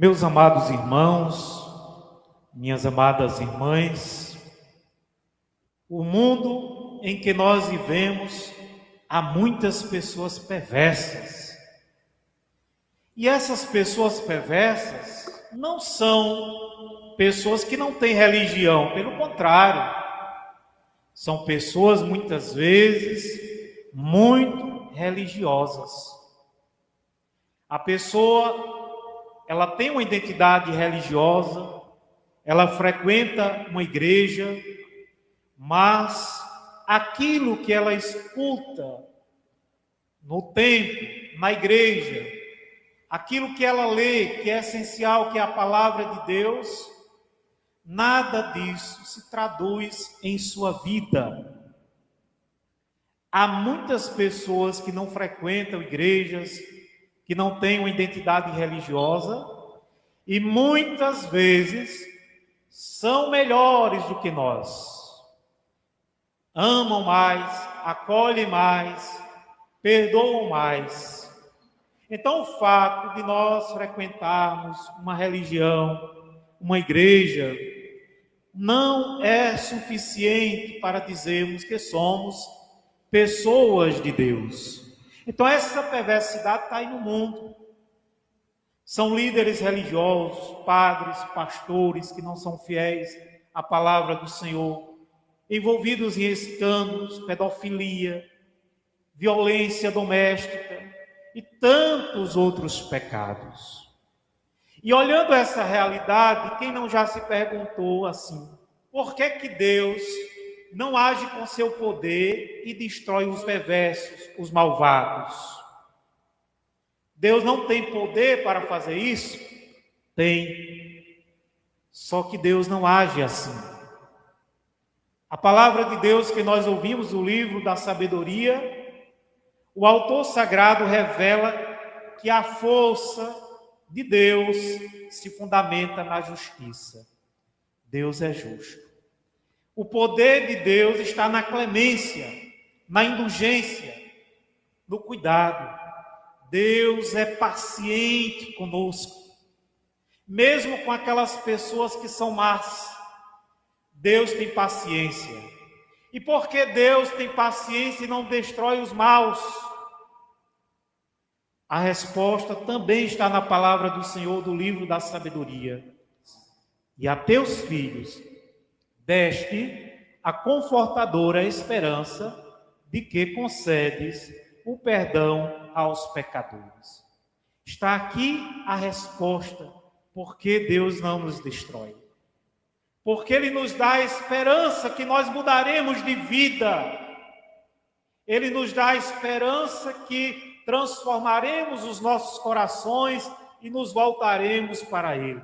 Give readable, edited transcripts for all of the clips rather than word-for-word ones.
Meus amados irmãos, minhas amadas irmãs, o mundo em que nós vivemos, há muitas pessoas perversas. E essas pessoas perversas não são pessoas que não têm religião, pelo contrário, são pessoas muitas vezes muito religiosas. A pessoa, ela tem uma identidade religiosa, ela frequenta uma igreja, mas aquilo que ela escuta no templo, na igreja, aquilo que ela lê, que é essencial, que é a palavra de Deus, nada disso se traduz em sua vida. Há muitas pessoas que não frequentam igrejas, que não têm uma identidade religiosa, e muitas vezes são melhores do que nós. Amam mais, acolhem mais, perdoam mais. Então, o fato de nós frequentarmos uma religião, uma igreja, não é suficiente para dizermos que somos pessoas de Deus. Então, essa perversidade está aí no mundo. São líderes religiosos, padres, pastores, que não são fiéis à palavra do Senhor, envolvidos em escândalos, pedofilia, violência doméstica e tantos outros pecados. E olhando essa realidade, quem não já se perguntou assim, por que que Deus não age com seu poder e destrói os perversos, os malvados? Deus não tem poder para fazer isso? Tem. Só que Deus não age assim. A palavra de Deus que nós ouvimos no livro da sabedoria, o autor sagrado revela que a força de Deus se fundamenta na justiça. Deus é justo. O poder de Deus está na clemência, na indulgência, no cuidado. Deus é paciente conosco. Mesmo com aquelas pessoas que são más, Deus tem paciência. E porque Deus tem paciência e não destrói os maus? A resposta também está na palavra do Senhor do livro da sabedoria. E a teus filhos deste a confortadora esperança de que concedes o perdão aos pecadores. Está aqui a resposta, porque Deus não nos destrói. Porque Ele nos dá a esperança que nós mudaremos de vida. Ele nos dá a esperança que transformaremos os nossos corações e nos voltaremos para Ele.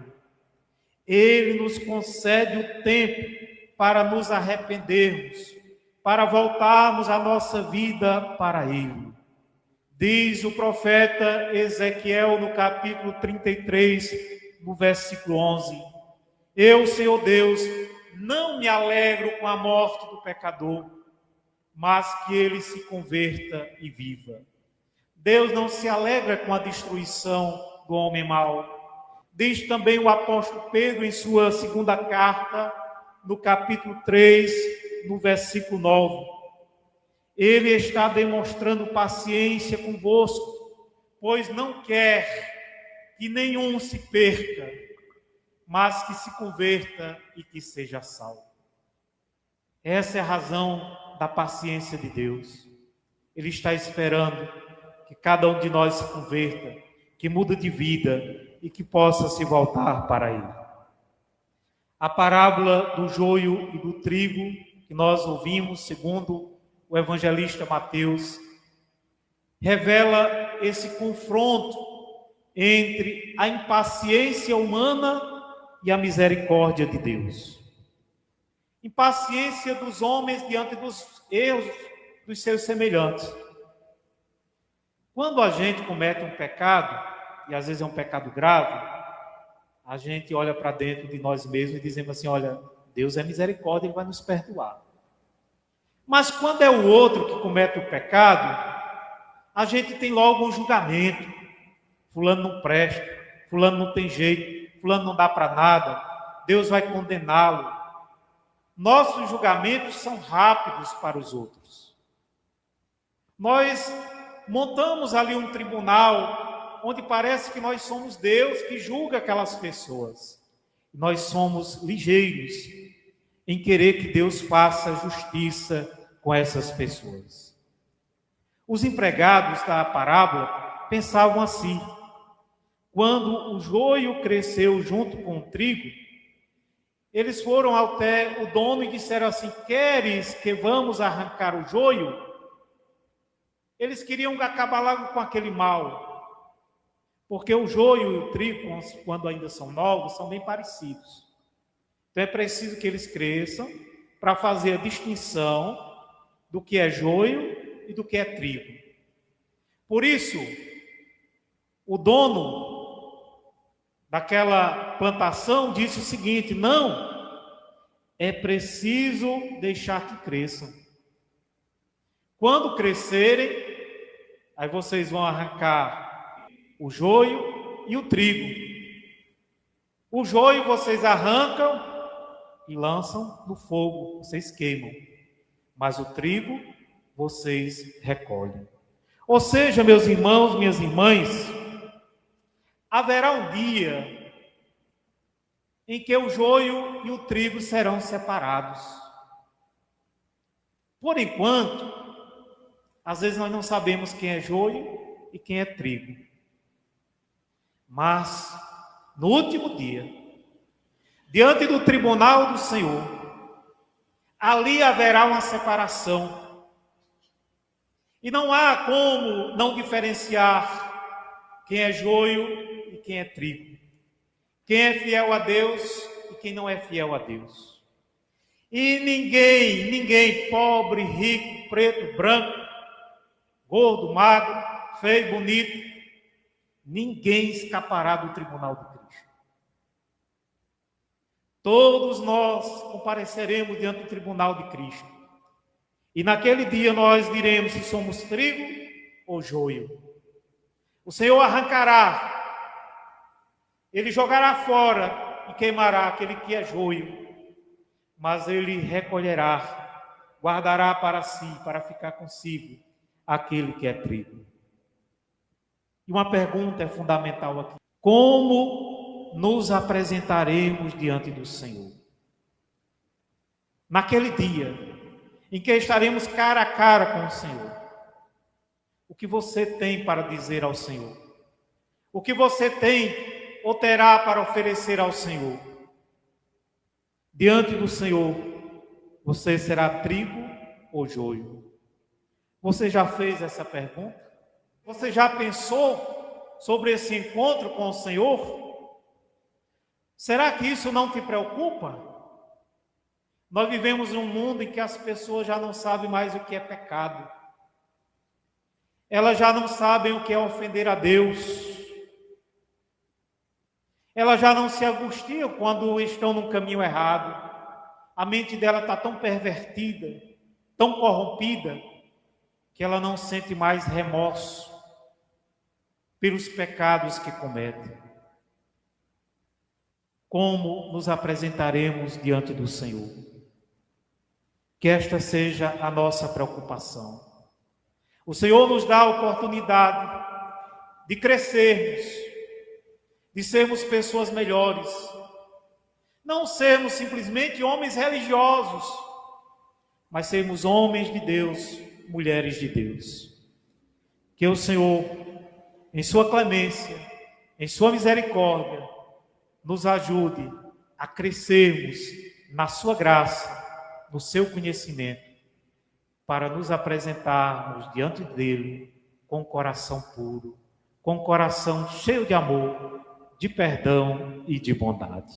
Ele nos concede o tempo para nos arrependermos, para voltarmos a nossa vida para Ele. Diz o profeta Ezequiel no capítulo 33, no versículo 11, eu, Senhor Deus, não me alegro com a morte do pecador, mas que ele se converta e viva. Deus não se alegra com a destruição do homem mau. Diz também o apóstolo Pedro em sua segunda carta, no capítulo 3, no versículo 9. Ele está demonstrando paciência convosco, pois não quer que nenhum se perca, mas que se converta e que seja salvo. Essa é a razão da paciência de Deus. Ele está esperando que cada um de nós se converta, que mude de vida e que possa se voltar para Ele. A parábola do joio e do trigo que nós ouvimos, segundo o evangelista Mateus, revela esse confronto entre a impaciência humana e a misericórdia de Deus. Impaciência dos homens diante dos erros dos seus semelhantes. Quando a gente comete um pecado, e às vezes é um pecado grave, a gente olha para dentro de nós mesmos e dizemos assim, olha, Deus é misericórdia, Ele vai nos perdoar. Mas quando é o outro que comete o pecado, a gente tem logo um julgamento. Fulano não presta, fulano não tem jeito, fulano não dá para nada, Deus vai condená-lo. Nossos julgamentos são rápidos para os outros. Nós montamos ali um tribunal onde parece que nós somos Deus que julga aquelas pessoas. Nós somos ligeiros em querer que Deus faça justiça com essas pessoas. Os empregados da parábola pensavam assim: quando o joio cresceu junto com o trigo, eles foram até o dono e disseram assim: queres que vamos arrancar o joio? Eles queriam acabar logo com aquele mal. Porque o joio e o trigo, quando ainda são novos, são bem parecidos. Então é preciso que eles cresçam para fazer a distinção do que é joio e do que é trigo. Por isso, o dono daquela plantação disse o seguinte: não, é preciso deixar que cresçam. Quando crescerem, aí vocês vão arrancar o joio e o trigo. O joio vocês arrancam e lançam no fogo, vocês queimam. Mas o trigo vocês recolhem. Ou seja, meus irmãos, minhas irmãs, haverá um dia em que o joio e o trigo serão separados. Por enquanto, às vezes nós não sabemos quem é joio e quem é trigo. Mas, no último dia, diante do tribunal do Senhor, ali haverá uma separação. E não há como não diferenciar quem é joio e quem é trigo. Quem é fiel a Deus e quem não é fiel a Deus. E ninguém, pobre, rico, preto, branco, gordo, magro, feio, bonito, ninguém escapará do tribunal de Cristo. Todos nós compareceremos diante do tribunal de Cristo. E naquele dia nós diremos se somos trigo ou joio. O Senhor arrancará, Ele jogará fora e queimará aquele que é joio. Mas Ele recolherá, guardará para si, para ficar consigo, aquele que é trigo. E uma pergunta é fundamental aqui: como nos apresentaremos diante do Senhor? Naquele dia em que estaremos cara a cara com o Senhor, o que você tem para dizer ao Senhor? O que você tem ou terá para oferecer ao Senhor? Diante do Senhor, você será trigo ou joio? Você já fez essa pergunta? Você já pensou sobre esse encontro com o Senhor? Será que isso não te preocupa? Nós vivemos num mundo em que as pessoas já não sabem mais o que é pecado. Elas já não sabem o que é ofender a Deus. Elas já não se angustiam quando estão no caminho errado. A mente dela está tão pervertida, tão corrompida, que ela não sente mais remorso pelos pecados que comete. Como nos apresentaremos diante do Senhor? Que esta seja a nossa preocupação. O Senhor nos dá a oportunidade de crescermos, de sermos pessoas melhores, não sermos simplesmente homens religiosos, mas sermos homens de Deus, mulheres de Deus. Que o Senhor, em sua clemência, em sua misericórdia, nos ajude a crescermos na sua graça, no seu conhecimento, para nos apresentarmos diante dele com coração puro, com coração cheio de amor, de perdão e de bondade.